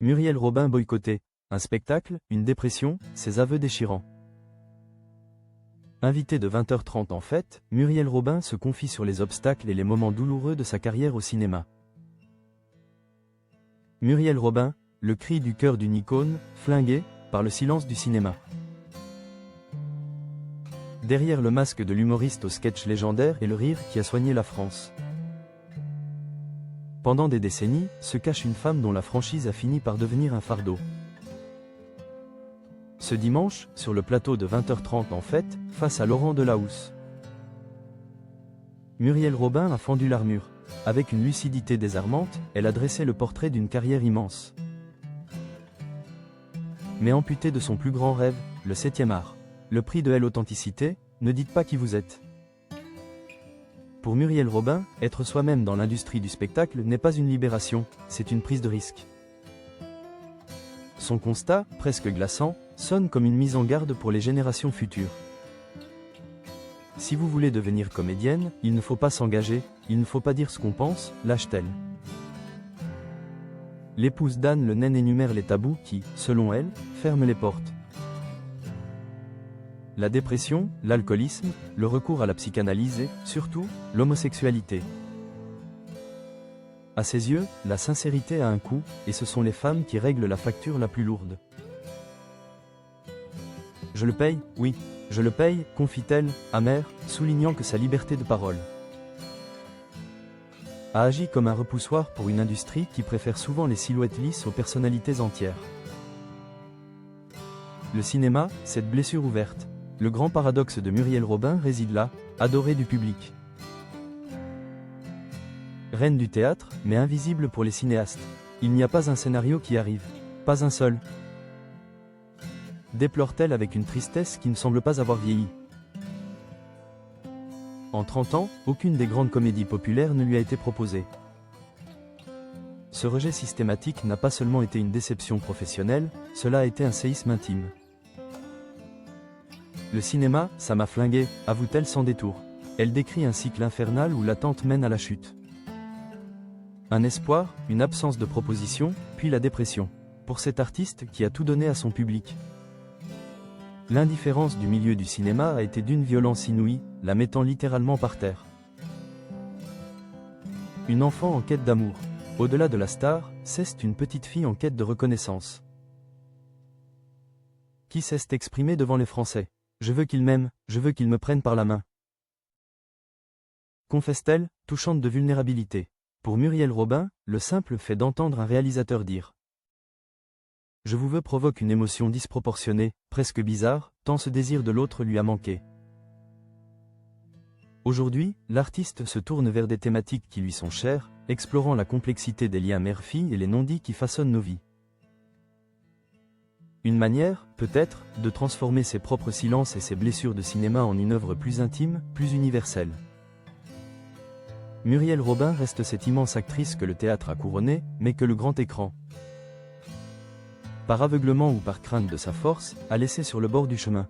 Muriel Robin boycotté. Un spectacle, une dépression, ses aveux déchirants. Invitée de 20h30 en fête, Muriel Robin se confie sur les obstacles et les moments douloureux de sa carrière au cinéma. Muriel Robin, le cri du cœur d'une icône, flinguée par le silence du cinéma. Derrière le masque de l'humoriste au sketch légendaire et le rire qui a soigné la France. Pendant des décennies, se cache une femme dont la franchise a fini par devenir un fardeau. Ce dimanche, sur le plateau de 20h30 en fête, face à Laurent Delahousse. Muriel Robin a fendu l'armure. Avec une lucidité désarmante, elle a dressé le portrait d'une carrière immense. Mais amputée de son plus grand rêve, le 7e art. Le prix de l'authenticité, ne dites pas qui vous êtes. Pour Muriel Robin, être soi-même dans l'industrie du spectacle n'est pas une libération, c'est une prise de risque. Son constat, presque glaçant, sonne comme une mise en garde pour les générations futures. Si vous voulez devenir comédienne, il ne faut pas s'engager, il ne faut pas dire ce qu'on pense, lâche-t-elle. L'épouse d'Anne Le Naine énumère les tabous qui, selon elle, ferment les portes. La dépression, l'alcoolisme, le recours à la psychanalyse et, surtout, l'homosexualité. À ses yeux, la sincérité a un coût, et ce sont les femmes qui règlent la facture la plus lourde. Je le paye, oui, je le paye, confie-t-elle, amère, soulignant que sa liberté de parole a agi comme un repoussoir pour une industrie qui préfère souvent les silhouettes lisses aux personnalités entières. Le cinéma, cette blessure ouverte. Le grand paradoxe de Muriel Robin réside là, adorée du public. Reine du théâtre, mais invisible pour les cinéastes. Il n'y a pas un scénario qui arrive. Pas un seul. Déplore-t-elle avec une tristesse qui ne semble pas avoir vieilli. En 30 ans, aucune des grandes comédies populaires ne lui a été proposée. Ce rejet systématique n'a pas seulement été une déception professionnelle, cela a été un séisme intime. Le cinéma, ça m'a flingué, avoue-t-elle sans détour. Elle décrit un cycle infernal où l'attente mène à la chute. Un espoir, une absence de proposition, puis la dépression. Pour cet artiste qui a tout donné à son public. L'indifférence du milieu du cinéma a été d'une violence inouïe, la mettant littéralement par terre. Une enfant en quête d'amour. Au-delà de la star, c'est une petite fille en quête de reconnaissance. Qui sait s'exprimer devant les Français. Je veux qu'ils m'aiment, je veux qu'ils me prennent par la main. Confesse-t-elle, touchante de vulnérabilité. Pour Muriel Robin, le simple fait d'entendre un réalisateur dire « Je vous veux » provoque une émotion disproportionnée, presque bizarre, tant ce désir de l'autre lui a manqué. Aujourd'hui, l'artiste se tourne vers des thématiques qui lui sont chères, explorant la complexité des liens mère-fille et les non-dits qui façonnent nos vies. Une manière, peut-être, de transformer ses propres silences et ses blessures de cinéma en une œuvre plus intime, plus universelle. Muriel Robin reste cette immense actrice que le théâtre a couronnée, mais que le grand écran, par aveuglement ou par crainte de sa force, a laissé sur le bord du chemin.